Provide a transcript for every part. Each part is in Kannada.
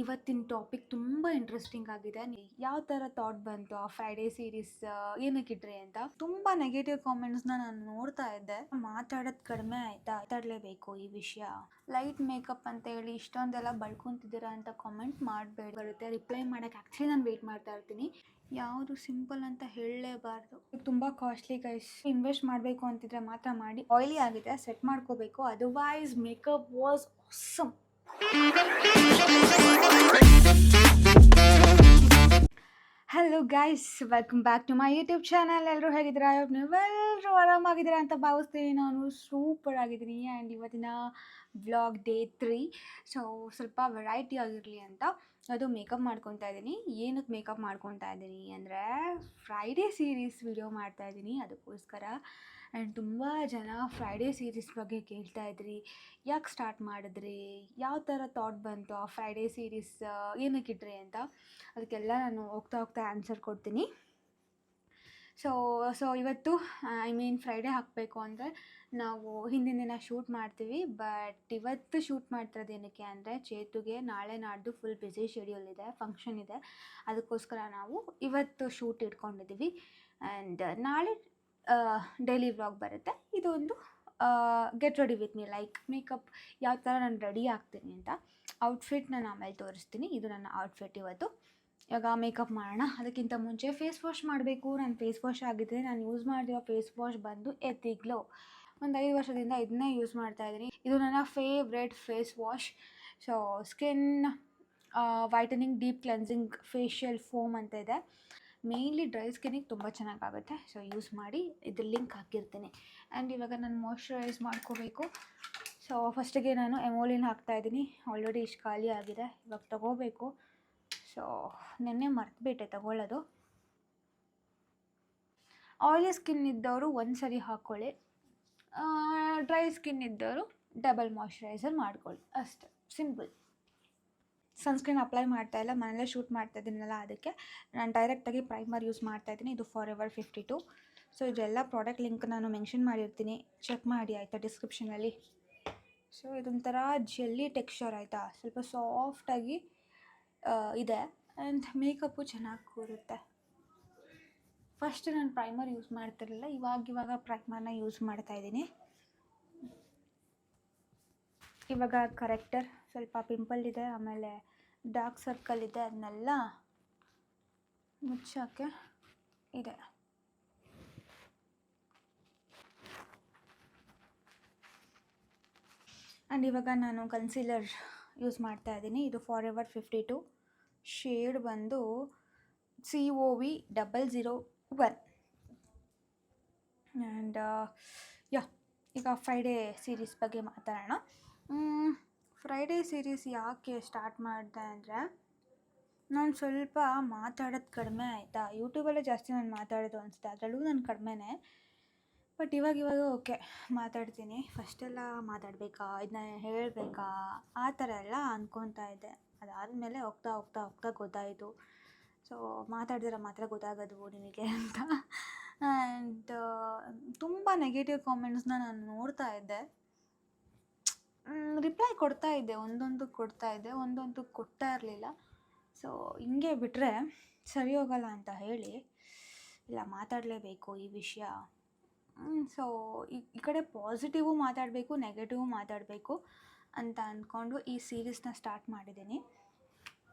ಇವತ್ತಿನ ಟಾಪಿಕ್ ತುಂಬ ಇಂಟ್ರೆಸ್ಟಿಂಗ್ ಆಗಿದೆ. ಯಾವ ಥರ ಥಾಟ್ ಬಂತು ಆ ಫ್ರೈಡೇ ಸೀರೀಸ್ ಏನಕ್ಕಿಟ್ರಿ ಅಂತ. ತುಂಬ ನೆಗೆಟಿವ್ ಕಾಮೆಂಟ್ಸ್ನ ನಾನು ನೋಡ್ತಾ ಇದ್ದೆ. ಮಾತಾಡೋದು ಕಡಿಮೆ ಆಯ್ತಾ, ಮಾತಾಡಲೇಬೇಕು ಈ ವಿಷಯ. ಲೈಟ್ ಮೇಕಪ್ ಅಂತ ಹೇಳಿ ಇಷ್ಟೊಂದೆಲ್ಲ ಬಳ್ಕೊಂತಿದ್ದೀರಾ ಅಂತ ಕಾಮೆಂಟ್ ಮಾಡಬೇಡಿ. ಬರುತ್ತೆ ರಿಪ್ಲೈ ಮಾಡೋಕ್ಕೆ. ಆ್ಯಕ್ಚುಲಿ ನಾನು ವೆಯ್ಟ್ ಮಾಡ್ತಾ ಇರ್ತೀನಿ. ಯಾವುದು ಸಿಂಪಲ್ ಅಂತ ಹೇಳಲೇಬಾರ್ದು. ತುಂಬ ಕಾಸ್ಟ್ಲಿ ಗೈಸ್. ಇನ್ವೆಸ್ಟ್ ಮಾಡಬೇಕು ಅಂತಿದ್ರೆ ಮಾತ್ರ ಮಾಡಿ. ಆಯಿಲಿ ಆಗಿದೆ, ಸೆಟ್ ಮಾಡ್ಕೋಬೇಕು. Otherwise makeup was awesome. Hello guys, welcome back to my YouTube channel. ಎಲ್ಲರೂ ಹೇಗಿದ್ದೀರಾ? ನೀವೆಲ್ಲರೂ ಆರಾಮಾಗಿದ್ದೀರಾ ಅಂತ ಭಾವಿಸ್ತೀನಿ. ನಾನು ಸೂಪರ್ ಆಗಿದ್ದೀನಿ. ಆ್ಯಂಡ್ ಇವತ್ತಿನ ವ್ಲಾಗ್ ಡೇ 3. ಸೊ ಸ್ವಲ್ಪ ವೆರೈಟಿ ಆಗಿರಲಿ ಅಂತ ಅದು ಮೇಕಪ್ ಮಾಡ್ಕೊತಾ ಇದ್ದೀನಿ. ಏನಕ್ಕೆ ಮೇಕಪ್ ಮಾಡ್ಕೊತಾ ಇದ್ದೀನಿ ಅಂದರೆ ಫ್ರೈಡೇ ಸೀರೀಸ್ ವಿಡಿಯೋ ಮಾಡ್ತಾಯಿದ್ದೀನಿ, ಅದಕ್ಕೋಸ್ಕರ. ಆ್ಯಂಡ್ ತುಂಬ ಜನ ಫ್ರೈಡೇ ಸೀರೀಸ್ ಬಗ್ಗೆ ಕೇಳ್ತಾ ಇದ್ರಿ, ಯಾಕೆ ಸ್ಟಾರ್ಟ್ ಮಾಡಿದ್ರಿ, ಯಾವ ಥರ ಥಾಟ್ ಬಂತು ಆ ಫ್ರೈಡೇ ಸೀರೀಸ್ ಏನಕ್ಕಿಟ್ರಿ ಅಂತ. ಅದಕ್ಕೆಲ್ಲ ನಾನು ಹೋಗ್ತಾ ಆನ್ಸರ್ ಕೊಡ್ತೀನಿ. ಸೊ ಇವತ್ತು ಫ್ರೈಡೇ ಹಾಕಬೇಕು ಅಂದರೆ ನಾವು ಹಿಂದಿನ ದಿನ ಶೂಟ್ ಮಾಡ್ತೀವಿ. ಬಟ್ ಇವತ್ತು ಶೂಟ್ ಮಾಡ್ತಿರೋದು ಏನಕ್ಕೆ ಅಂದರೆ ಚೇತುಗೆ ನಾಳೆ ನಾಡ್ದು ಫುಲ್ ಬ್ಯುಸಿ ಶೆಡ್ಯೂಲ್ ಇದೆ, ಫಂಕ್ಷನ್ ಇದೆ. ಅದಕ್ಕೋಸ್ಕರ ನಾವು ಇವತ್ತು ಶೂಟ್ ಇಟ್ಕೊಂಡಿದ್ದೀವಿ. ಆ್ಯಂಡ್ ನಾಳೆ ಡೈಲಿ ವ್ಲಾಗ್ ಬರುತ್ತೆ. ಇದೊಂದು get ready with me, like makeup ಯಾವ ಥರ ನಾನು ರೆಡಿ ಆಗ್ತೀನಿ ಅಂತ. ಔಟ್ಫಿಟ್ ನಾನು ಆಮೇಲೆ ತೋರಿಸ್ತೀನಿ. ಇದು ನನ್ನ ಔಟ್ಫಿಟ್ ಇವತ್ತು. ಇವಾಗ ಮೇಕಪ್ ಮಾಡೋಣ. ಅದಕ್ಕಿಂತ ಮುಂಚೆ ಫೇಸ್ ವಾಶ್ ಮಾಡಬೇಕು. ನಾನು ಫೇಸ್ ವಾಶ್ ಆಗಿದ್ದರೆ ನಾನು ಯೂಸ್ ಮಾಡಿರೋ ಫೇಸ್ ವಾಶ್ ಬಂದು ಎಥಿಕ್ಲೋ. ಒಂದು 5 ವರ್ಷದಿಂದ ಇದನ್ನೇ ಯೂಸ್ ಮಾಡ್ತಾಯಿದ್ದೀನಿ. ಇದು ನನ್ನ favourite face wash. So skin whitening deep cleansing facial foam ಅಂತ ಇದೆ. ಮೇಯ್ನ್ಲಿ ಡ್ರೈ ಸ್ಕಿನ್ನಿಗೆ ತುಂಬ ಚೆನ್ನಾಗಾಗುತ್ತೆ. ಸೊ ಯೂಸ್ ಮಾಡಿ, ಇದ್ರ ಲಿಂಕ್ ಹಾಕಿರ್ತೀನಿ. ಆ್ಯಂಡ್ ಇವಾಗ ನಾನು ಮಾಯ್ಶ್ಚರೈಸ್ ಮಾಡ್ಕೋಬೇಕು. ಸೊ ಫಸ್ಟಿಗೆ ನಾನು ಎಮೋಲಿನ್ ಹಾಕ್ತಾಯಿದ್ದೀನಿ. ಆಲ್ರೆಡಿ ಇಷ್ಟು ಖಾಲಿ ಆಗಿದೆ, ಇವಾಗ ತೊಗೋಬೇಕು. ಸೊ ನೆನ್ನೆ ಮರ್ತುಬಿಟ್ಟೆ ತಗೊಳ್ಳೋದು. ಆಯಿಲಿ ಸ್ಕಿನ್ ಇದ್ದವರು ಒಂದು ಸರಿ ಹಾಕ್ಕೊಳ್ಳಿ, ಡ್ರೈ ಸ್ಕಿನ್ ಇದ್ದವರು ಡಬಲ್ ಮಾಯ್ಶ್ಚರೈಸರ್ ಮಾಡ್ಕೊಳ್ಳಿ, ಅಷ್ಟೆ, ಸಿಂಪಲ್. ಸನ್ಸ್ಕ್ರೀನ್ ಅಪ್ಲೈ ಮಾಡ್ತಾಯಿಲ್ಲ, ಮನೇಲೇ ಶೂಟ್ ಮಾಡ್ತಾಯಿದ್ದೀನಲ್ಲ, ಅದಕ್ಕೆ ನಾನು ಡೈರೆಕ್ಟಾಗಿ ಪ್ರೈಮರ್ ಯೂಸ್ ಮಾಡ್ತಾಯಿದ್ದೀನಿ. ಇದು ಫಾರೆವರ್ 52. ಸೊ ಇದೆಲ್ಲ ಪ್ರಾಡಕ್ಟ್ ಲಿಂಕ್ ನಾನು ಮೆನ್ಷನ್ ಮಾಡಿರ್ತೀನಿ, ಚೆಕ್ ಮಾಡಿ ಆಯಿತಾ, ಡಿಸ್ಕ್ರಿಪ್ಷನಲ್ಲಿ. ಸೊ ಇದೊಂಥರ ಜೆಲ್ಲಿ ಟೆಕ್ಸ್ಚರ್ ಆಯಿತಾ, ಸ್ವಲ್ಪ ಸಾಫ್ಟಾಗಿ ಇದೆ. ಆ್ಯಂಡ್ ಮೇಕಪ್ಪು ಚೆನ್ನಾಗಿ ಕೂರುತ್ತೆ. ಫಸ್ಟ್ ನಾನು ಪ್ರೈಮರ್ ಯೂಸ್ ಮಾಡ್ತಿರಲಿಲ್ಲ, ಇವಾಗ ಪ್ರೈಮರ್ನ ಯೂಸ್ ಮಾಡ್ತಾಯಿದ್ದೀನಿ. ಇವಾಗ ಕರೆಕ್ಟರ್, ಸ್ವಲ್ಪ ಪಿಂಪಲ್ ಇದೆ, ಆಮೇಲೆ ಡಾರ್ಕ್ ಸರ್ಕಲ್ ಇದೆ, ಅದನ್ನೆಲ್ಲ ಮುಚ್ಚೋಕ್ಕೆ ಇದೆ. ಆ್ಯಂಡ್ ಇವಾಗ ನಾನು ಕನ್ಸೀಲರ್ ಯೂಸ್ ಮಾಡ್ತಾಯಿದ್ದೀನಿ. ಇದು ಫಾರೆವರ್ 52, ಶೇಡ್ ಬಂದು COV 001. ಆ್ಯಂಡ್ ಈಗ ಫ್ರೈಡೇ ಸೀರೀಸ್ ಬಗ್ಗೆ ಮಾತಾಡೋಣ. ಫ್ರೈಡೇ ಸೀರೀಸ್ ಯಾಕೆ ಸ್ಟಾರ್ಟ್ ಮಾಡಿದೆ ಅಂದರೆ ನಾನು ಸ್ವಲ್ಪ ಮಾತಾಡೋದು ಕಡಿಮೆ ಆಯಿತಾ. ಯೂಟ್ಯೂಬಲ್ಲೇ ಜಾಸ್ತಿ ನಾನು ಮಾತಾಡೋದು ಅನಿಸುತ್ತೆ, ಅದರಲ್ಲೂ ನಾನು ಕಡಿಮೆನೇ. ಬಟ್ ಇವಾಗ ಓಕೆ ಮಾತಾಡ್ತೀನಿ. ಫಸ್ಟೆಲ್ಲ ಮಾತಾಡಬೇಕಾ, ಇದನ್ನ ಹೇಳಬೇಕಾ, ಆ ಥರ ಎಲ್ಲ ಅಂದ್ಕೊತಾ ಇದ್ದೆ. ಅದಾದಮೇಲೆ ಹೋಗ್ತಾ ಗೊತ್ತಾಯಿತು. ಸೊ ಮಾತಾಡಿದ್ರೆ ಮಾತ್ರ ಗೊತ್ತಾಗೋದು ನಿಮಗೆ ಅಂತ. ಆ್ಯಂಡ್ ತುಂಬ ನೆಗೆಟಿವ್ ಕಾಮೆಂಟ್ಸ್ನ ನಾನು ನೋಡ್ತಾ ಇದ್ದೆ. ರಿಪ್ಲೈ ಕೊಡ್ತಾ ಇದ್ದೆ, ಒಂದೊಂದು ಕೊಡ್ತಾ ಇರಲಿಲ್ಲ. ಸೊ ಹಿಂಗೆ ಬಿಟ್ಟರೆ ಸರಿ ಹೋಗಲ್ಲ ಅಂತ ಹೇಳಿ ಇಲ್ಲ, ಮಾತಾಡಲೇಬೇಕು ಈ ವಿಷಯ. ಸೊ ಈ ಕಡೆ ಪಾಸಿಟಿವು ಮಾತಾಡಬೇಕು, ನೆಗೆಟಿವ್ ಮಾತಾಡಬೇಕು ಅಂತ ಅಂದ್ಕೊಂಡು ಈ ಸೀರೀಸ್ನ ಸ್ಟಾರ್ಟ್ ಮಾಡಿದ್ದೀನಿ.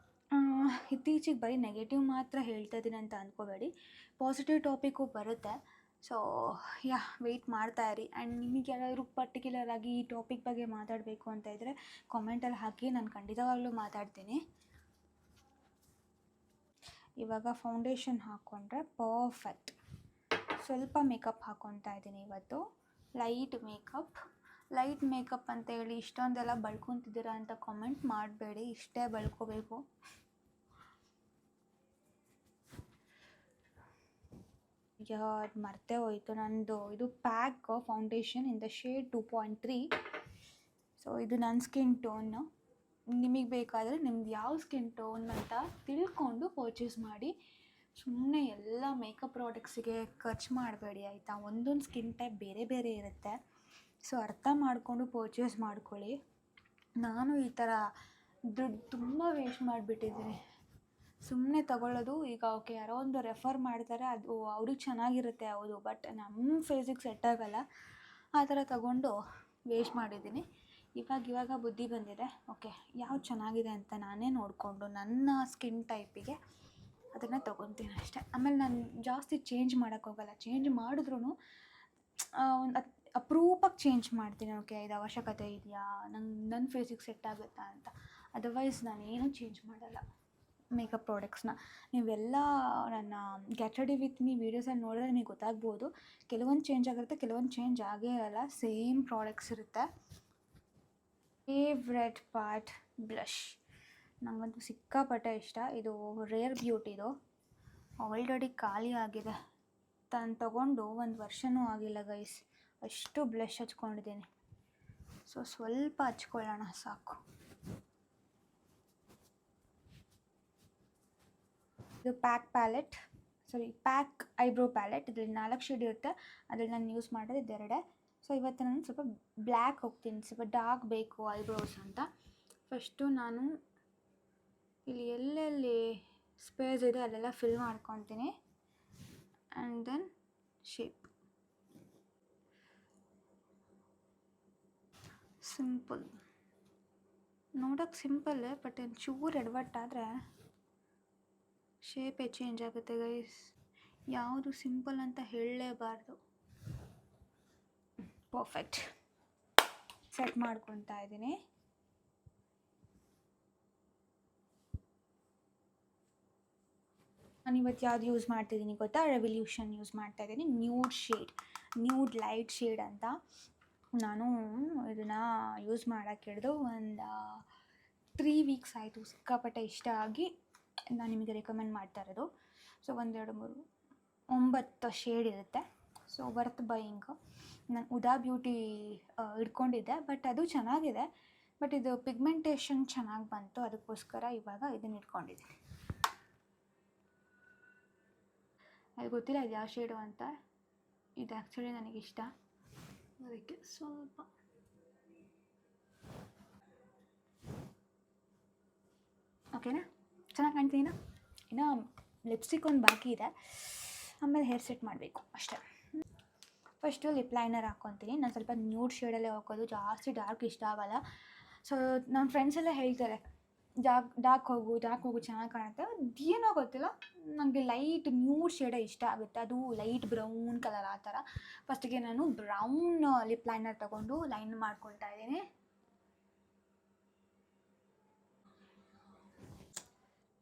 ಇತ್ತೀಚೆಗೆ ಬರೀ ನೆಗೆಟಿವ್ ಮಾತ್ರ ಹೇಳ್ತಾ ಇದ್ದೀನಿ ಅಂತ ಅಂದ್ಕೋಬೇಡಿ, ಪಾಸಿಟಿವ್ ಟಾಪಿಕ್ಕು ಬರುತ್ತೆ. ಸೊ ವೆಯ್ಟ್ ಮಾಡ್ತಾಯಿರಿ. ಆ್ಯಂಡ್ ನಿಮಗೆ ಯಾರಾದರೂ ಪರ್ಟಿಕ್ಯುಲರ್ ಆಗಿ ಈ ಟಾಪಿಕ್ ಬಗ್ಗೆ ಮಾತಾಡಬೇಕು ಅಂತ ಇದ್ದರೆ ಕಾಮೆಂಟಲ್ಲಿ ಹಾಕಿ, ನಾನು ಖಂಡಿತವಾಗ್ಲೂ ಮಾತಾಡ್ತೀನಿ. ಇವಾಗ ಫೌಂಡೇಶನ್ ಹಾಕ್ಕೊಂಡ್ರೆ ಪರ್ಫೆಕ್ಟ್. ಸ್ವಲ್ಪ ಮೇಕಪ್ ಹಾಕ್ಕೊತಾ ಇದ್ದೀನಿ ಇವತ್ತು, ಲೈಟ್ ಮೇಕಪ್ ಅಂತ ಹೇಳಿ ಇಷ್ಟೊಂದೆಲ್ಲ ಬಳ್ಕೊತಿದ್ದೀರಾ ಅಂತ ಕಾಮೆಂಟ್ ಮಾಡಬೇಡಿ, ಇಷ್ಟೇ ಬಳ್ಕೋಬೇಕು. ಅದು ಮರ್ತೇ ಹೋಯಿತು ನಂದು. ಇದು pack foundation in the shade 2.3. So ಇದು ನನ್ನ ಸ್ಕಿನ್ ಟೋನು. ನಿಮಗೆ ಬೇಕಾದರೆ ನಿಮ್ದು ಯಾವ ಸ್ಕಿನ್ ಟೋನ್ ಅಂತ ತಿಳ್ಕೊಂಡು ಪರ್ಚೇಸ್ ಮಾಡಿ. ಸುಮ್ಮನೆ ಎಲ್ಲ ಮೇಕಪ್ ಪ್ರಾಡಕ್ಟ್ಸಿಗೆ ಖರ್ಚು ಮಾಡಬೇಡಿ ಆಯಿತಾ. ಒಂದೊಂದು ಸ್ಕಿನ್ ಟೈಪ್ ಬೇರೆ ಇರುತ್ತೆ. ಸೊ ಅರ್ಥ ಮಾಡಿಕೊಂಡು ಪರ್ಚೇಸ್ ಮಾಡ್ಕೊಳ್ಳಿ. ನಾನು ಈ ಥರ ದುಡ್ಡು ತುಂಬ ವೇಸ್ಟ್ ಮಾಡಿಬಿಟ್ಟಿದ್ದೀನಿ. ಸುಮ್ಮನೆ ತಗೊಳ್ಳೋದು. ಈಗ ಓಕೆ ಯಾರೋ ಒಂದು ರೆಫರ್ ಮಾಡ್ತಾರೆ, ಅದು ಅವ್ರಿಗೆ ಚೆನ್ನಾಗಿರುತ್ತೆ ಹೌದು, ಬಟ್ ನಮ್ಮ ಫೇಸಿಗೆ ಸೆಟ್ ಆಗೋಲ್ಲ. ಆ ಥರ ತಗೊಂಡು ವೇಸ್ಟ್ ಮಾಡಿದ್ದೀನಿ. ಇವಾಗ ಬುದ್ಧಿ ಬಂದಿದೆ, ಓಕೆ ಯಾವ್ದು ಚೆನ್ನಾಗಿದೆ ಅಂತ ನಾನೇ ನೋಡಿಕೊಂಡು ನನ್ನ ಸ್ಕಿನ್ ಟೈಪಿಗೆ ಅದನ್ನು ತೊಗೊತೀನಿ ಅಷ್ಟೇ. ಆಮೇಲೆ ನಾನು ಜಾಸ್ತಿ ಚೇಂಜ್ ಮಾಡೋಕ್ಕೋಗಲ್ಲ. ಚೇಂಜ್ ಮಾಡಿದ್ರೂ ಒಂದು ಅಪರೂಪಕ್ಕೆ ಚೇಂಜ್ ಮಾಡ್ತೀನಿ. ಓಕೆ ಇದು ಅವಶ್ಯಕತೆ ಇದೆಯಾ, ನನ್ನ ಫೇಸಿಗೆ ಸೆಟ್ ಆಗುತ್ತಾ ಅಂತ. ಅದರ್ವೈಸ್ ನಾನೇನು ಚೇಂಜ್ ಮಾಡಲ್ಲ ಮೇಕಪ್ ಪ್ರಾಡಕ್ಟ್ಸ್ನ. ನೀವೆಲ್ಲ ನನ್ನ ಗೆಟ್ ರೆಡಿ ವಿತ್ ಮೀ ವೀಡಿಯೋಸಲ್ಲಿ ನೋಡಿದ್ರೆ ನಿಮಗೆ ಗೊತ್ತಾಗ್ಬೋದು. ಕೆಲವೊಂದು ಚೇಂಜ್ ಆಗಿರುತ್ತೆ, ಕೆಲವೊಂದು ಚೇಂಜ್ ಆಗೇ ಇರಲ್ಲ, ಸೇಮ್ ಪ್ರಾಡಕ್ಟ್ಸ್ ಇರುತ್ತೆ. Favourite part blush. ನನಗಂತೂ ಸಿಕ್ಕಾಪಟ್ಟೆ ಇಷ್ಟ. ಇದು ರೇರ್ ಬ್ಯೂಟಿದು, ಆಲ್ರೆಡಿ ಖಾಲಿ ಆಗಿದೆ. ನಾನು ತಗೊಂಡು 1 ವರ್ಷವೂ ಆಗಿಲ್ಲ ಗೈಸ್, ಅಷ್ಟು ಬ್ಲಷ್ ಹಚ್ಕೊಂಡಿದ್ದೀನಿ. ಸೊ ಸ್ವಲ್ಪ ಹಚ್ಕೊಳ್ಳೋಣ ಸಾಕು. ಇದು ಪ್ಯಾಕ್ ಐಬ್ರೋ ಪ್ಯಾಲೆಟ್. ಇದರಲ್ಲಿ 4 ಶೇಡ್ ಇರುತ್ತೆ. ಅದ್ರಲ್ಲಿ ನಾನು ಯೂಸ್ ಮಾಡೋದು ಇದೆರಡೆ. ಸೊ ಇವತ್ತು ನಾನು ಸ್ವಲ್ಪ ಬ್ಲ್ಯಾಕ್ ಹೋಗ್ತೀನಿ, ಸ್ವಲ್ಪ ಡಾರ್ಕ್ ಬೇಕು ಐಬ್ರೋಸ್ ಅಂತ. ಫಸ್ಟು ನಾನು ಇಲ್ಲಿ ಎಲ್ಲೆಲ್ಲಿ ಸ್ಪೇಸ್ ಇದೆ ಅಲ್ಲೆಲ್ಲ ಫಿಲ್ ಮಾಡ್ಕೊತೀನಿ. ಆ್ಯಂಡ್ ದೆನ್ ಶೇಪ್ ಸಿಂಪಲ್, ನೋಡೋಕ್ಕೆ ಸಿಂಪಲ್ಲೇ, ಬಟ್ ಒಂಚೂರು ಎಡವಟ್ಟಾದರೆ ಶೇಪೇ ಚೇಂಜ್ ಆಗುತ್ತೆ ಗೈಸ್. ಯಾವುದು ಸಿಂಪಲ್ ಅಂತ ಹೇಳಲೇಬಾರ್ದು. ಪರ್ಫೆಕ್ಟ್. ಸೆಟ್ ಮಾಡ್ಕೊತಾ ಇದ್ದೀನಿ. ನಾನು ಇವತ್ತು ಯಾವ್ದು ಯೂಸ್ ಮಾಡ್ತಿದ್ದೀನಿ ಗೊತ್ತಾ? ರೆವಲ್ಯೂಷನ್ ಯೂಸ್ ಮಾಡ್ತಾ ಇದ್ದೀನಿ. ನ್ಯೂಡ್ ಲೈಟ್ ಶೇಡ್ ಅಂತ. ನಾನು ಇದನ್ನು ಯೂಸ್ ಮಾಡೋಕ್ಕೆ ಹಿಡಿದು ಒಂದು 3 ವೀಕ್ಸ್ ಆಯಿತು. ಸಿಕ್ಕಾಪಟ್ಟೆ ಇಷ್ಟ ಆಗಿ ನಾನು ನಿಮಗೆ ರೆಕಮೆಂಡ್ ಮಾಡ್ತಾ ಇರೋದು. ಸೊ 1 2 3 9 ಶೇಡ್ ಇರುತ್ತೆ. So worth buying. ನಾನು ಉದಾ ಬ್ಯೂಟಿ ಇಟ್ಕೊಂಡಿದ್ದೆ, ಬಟ್ ಅದು ಚೆನ್ನಾಗಿದೆ, ಬಟ್ ಇದು ಪಿಗ್ಮೆಂಟೇಷನ್ ಚೆನ್ನಾಗಿ ಬಂತು, ಅದಕ್ಕೋಸ್ಕರ ಇವಾಗ ಇದನ್ನು ಇಟ್ಕೊಂಡಿದ್ದೀನಿ. ಅದು ಗೊತ್ತಿಲ್ಲ ಇದು ಯಾವ ಶೇಡು ಅಂತ. ಇದು ಆ್ಯಕ್ಚುಲಿ ನನಗಿಷ್ಟ, ಅದಕ್ಕೆ ಸ್ವಲ್ಪ ಓಕೆನಾ, ಚೆನ್ನಾಗಿ ಕಾಣ್ತೀನ. ಇನ್ನು ಲಿಪ್ಸ್ಟಿಕ್ ಒಂದು ಬಾಕಿ ಇದೆ, ಆಮೇಲೆ ಹೇರ್ ಸೆಟ್ ಮಾಡಬೇಕು ಅಷ್ಟೇ. ಫಸ್ಟು ಲಿಪ್ ಲೈನರ್ ಹಾಕ್ಕೊತೀನಿ. ನಾನು ಸ್ವಲ್ಪ ನ್ಯೂಡ್ ಶೇಡಲ್ಲೇ ಹಾಕೋದು, ಜಾಸ್ತಿ ಡಾರ್ಕ್ ಇಷ್ಟ ಆಗೋಲ್ಲ. ಸೊ ನನ್ನ ಫ್ರೆಂಡ್ಸ್ ಎಲ್ಲ ಹೇಳ್ತಾರೆ ಡಾರ್ಕ್ ಹೋಗು ಚೆನ್ನಾಗಿ ಕಾಣುತ್ತೆ. ಅದೇನೋ ಗೊತ್ತಿಲ್ಲ, ನನಗೆ ಲೈಟ್ ನ್ಯೂಡ್ ಶೇಡೇ ಇಷ್ಟ ಆಗುತ್ತೆ, ಅದು ಲೈಟ್ ಬ್ರೌನ್ ಕಲರ್ ಆ ಥರ. ಫಸ್ಟಿಗೆ ನಾನು ಬ್ರೌನ್ ಲಿಪ್ ಲೈನರ್ ತೊಗೊಂಡು ಲೈನ್ ಮಾಡ್ಕೊಳ್ತಾ ಇದ್ದೀನಿ.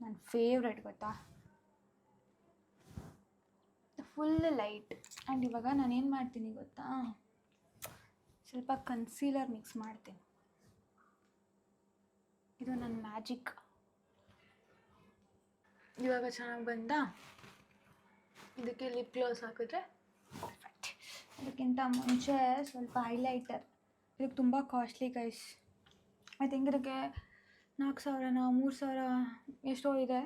ನನ್ನ ಫೇವ್ರೆಟ್ ಗೊತ್ತಾ, ಫುಲ್ ಲೈಟ್. ಆ್ಯಂಡ್ ಇವಾಗ ನಾನೇನು ಮಾಡ್ತೀನಿ ಗೊತ್ತಾ, ಸ್ವಲ್ಪ ಕನ್ಸೀಲರ್ ಮಿಕ್ಸ್ ಮಾಡ್ತೀನಿ. ಇದು ನನ್ನ ಮ್ಯಾಜಿಕ್. ಇವಾಗ ಚೆನ್ನಾಗಿ ಬಂದ. ಇದಕ್ಕೆ ಲಿಪ್ ಗ್ಲಾಸ್ ಹಾಕಿದ್ರೆ ಪರ್ಫೆಕ್ಟ್. ಅದಕ್ಕಿಂತ ಮುಂಚೆ ಸ್ವಲ್ಪ ಹೈಲೈಟರ್. ಇದಕ್ಕೆ ತುಂಬ ಕಾಸ್ಟ್ಲಿ ಗೈಸ್. ಐ ಥಿಂಕ್ ಇದಕ್ಕೆ 4,000 3,000 ಎಷ್ಟೋ ಇದೆ,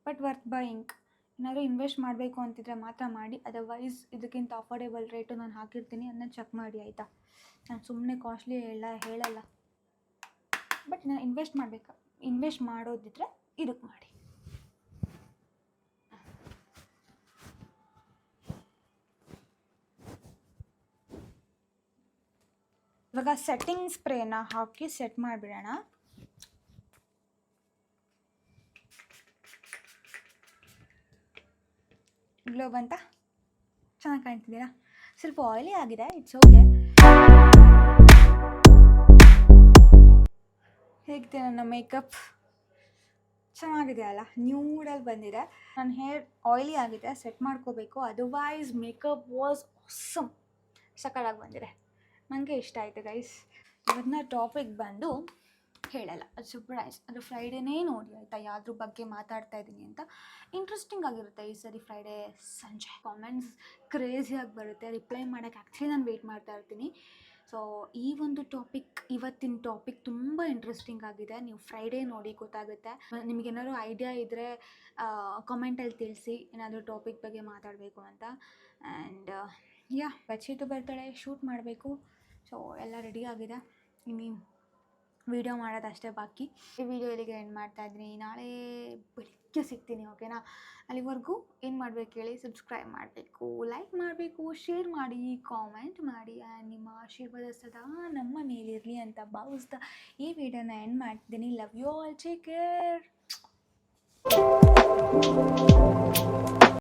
ಬಟ್ ವರ್ತ್ ಬೈಯಿಂಗ್. ಏನಾದರೂ ಇನ್ವೆಸ್ಟ್ ಮಾಡಬೇಕು ಅಂತಿದ್ರೆ ಮಾತ್ರ ಮಾಡಿ, ಅದರ್ವೈಸ್ ಇದಕ್ಕಿಂತ ಅಫೋರ್ಡೆಬಲ್ ರೇಟು ನಾನು ಹಾಕಿರ್ತೀನಿ, ಅದನ್ನ ಚೆಕ್ ಮಾಡಿ ಆಯಿತಾ. ನಾನು ಸುಮ್ಮನೆ ಕಾಸ್ಟ್ಲಿ ಹೇಳಲ್ಲ, ಬಟ್ ನಾನು ಇನ್ವೆಸ್ಟ್ ಮಾಡೋದಿದ್ರೆ ಇದಕ್ಕೆ ಮಾಡಿ. ಇವಾಗ ಸೆಟ್ಟಿಂಗ್ ಸ್ಪ್ರೇನ ಹಾಕಿ ಸೆಟ್ ಮಾಡಿಬಿಡೋಣ. ಗ್ಲೋ ಬಂತ? ಚೆನ್ನಾಗಿ ಕಾಣ್ತಿದ್ದೀರಾ? ಸ್ವಲ್ಪ ಆಯಿಲಿ ಆಗಿದೆ, ಇಟ್ಸ್ ಓಕೆ. ಹೇಗಿದೆ ನನ್ನ ಮೇಕಪ್? ಚೆನ್ನಾಗಿದೆ ಅಲ್ಲ, ನ್ಯೂಡಲ್ಲಿ ಬಂದಿದೆ. ನನ್ನ ಹೇರ್ ಆಯಿಲಿ ಆಗಿದೆ, ಸೆಟ್ ಮಾಡ್ಕೋಬೇಕು, ಅದರ್ವೈಸ್ ಮೇಕಪ್ ವಾಸ್ ಆಸಮ್. ಸಕ್ಕತ್ತಾಗಿ ಬಂದಿದೆ, ನನಗೆ ಇಷ್ಟ ಆಯಿತು ಗೈಸ್. ಇವತ್ತಿನ ಟಾಪಿಕ್ ಬಂದು ಹೇಳಲ್ಲ, ಅದು ಸರ್ಪ್ರೈಸ್. ಅದು ಫ್ರೈಡೇನೇ ನೋಡಿ ಆಯಿತಾ, ಯಾವ್ದ್ರ ಬಗ್ಗೆ ಮಾತಾಡ್ತಾ ಇದ್ದೀನಿ ಅಂತ. ಇಂಟ್ರೆಸ್ಟಿಂಗ್ ಆಗಿರುತ್ತೆ ಈ ಸರಿ ಫ್ರೈಡೇ ಸಂಜೆ. ಕಾಮೆಂಟ್ಸ್ ಕ್ರೇಜಿಯಾಗಿ ಬರುತ್ತೆ, ರಿಪ್ಲೈ ಮಾಡೋಕ್ಕೆ ಆ್ಯಕ್ಚುಲಿ ನಾನು ವೆಯ್ಟ್ ಮಾಡ್ತಾ ಇರ್ತೀನಿ. ಸೊ ಈ ಒಂದು ಇವತ್ತಿನ ಟಾಪಿಕ್ ತುಂಬ ಇಂಟ್ರೆಸ್ಟಿಂಗ್ ಆಗಿದೆ. ನೀವು ಫ್ರೈಡೇ ನೋಡಿ ಗೊತ್ತಾಗುತ್ತೆ. ನಿಮಗೇನಾದ್ರು ಐಡಿಯಾ ಇದ್ದರೆ ಕಾಮೆಂಟಲ್ಲಿ ತಿಳಿಸಿ, ಏನಾದರೂ ಟಾಪಿಕ್ ಬಗ್ಗೆ ಮಾತಾಡಬೇಕು ಅಂತ. ಆ್ಯಂಡ್ ಬಚ್ಚಿಟ್ಟು ಬರ್ತಾಳೆ, ಶೂಟ್ ಮಾಡಬೇಕು. ಸೊ ಎಲ್ಲ ರೆಡಿ ಆಗಿದೆ. ಇನ್ನೇನು ವೀಡಿಯೋ ಮಾಡೋದಷ್ಟೇ ಬಾಕಿ. ಈ ವಿಡಿಯೋ ಇಲ್ಲಿಗೆ ಎಂಡ್ ಮಾಡ್ತಾ ಇದ್ದೀನಿ. ನಾಳೆ ಬೆಳಿಗ್ಗೆ ಸಿಗ್ತೀನಿ, ಓಕೆನಾ? ಅಲ್ಲಿವರೆಗೂ ಏನು ಮಾಡಬೇಕು ಹೇಳಿ? ಸಬ್ಸ್ಕ್ರೈಬ್ ಮಾಡಬೇಕು, ಲೈಕ್ ಮಾಡಬೇಕು, ಶೇರ್ ಮಾಡಿ, ಕಾಮೆಂಟ್ ಮಾಡಿ. ಆ್ಯಂಡ್ ನಿಮ್ಮ ಆಶೀರ್ವಾದ ಸದಾ ನಮ್ಮ ಮೇಲಿರಲಿ ಅಂತ ಭಾವಿಸ್ತಾ ಈ ವಿಡಿಯೋನ ಎಂಡ್ ಮಾಡ್ತಿದ್ದೀನಿ. Love you all, take care.